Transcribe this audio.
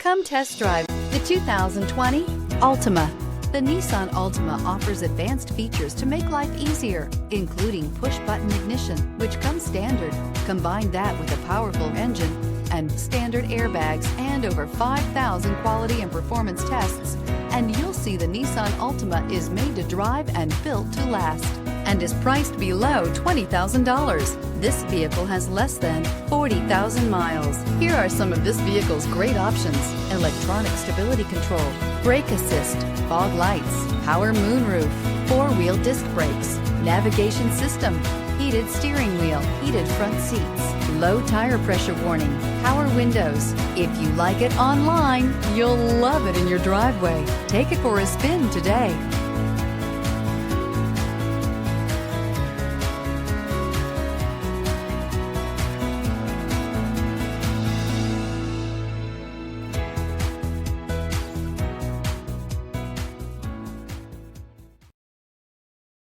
Come test drive the 2020 Altima. The Nissan Altima offers advanced features to make life easier, including push-button ignition, which comes standard. Combine that with a powerful engine and standard airbags and over 5,000 quality and performance tests, and you'll see the Nissan Altima is made to drive and built to last, and is priced below $20,000. This vehicle has less than 40,000 miles. Here are some of this vehicle's great options: electronic stability control, brake assist, fog lights, power moonroof, four-wheel disc brakes, navigation system, heated steering wheel, heated front seats, low tire pressure warning, power windows. If you like it online, you'll love it in your driveway. Take it for a spin today.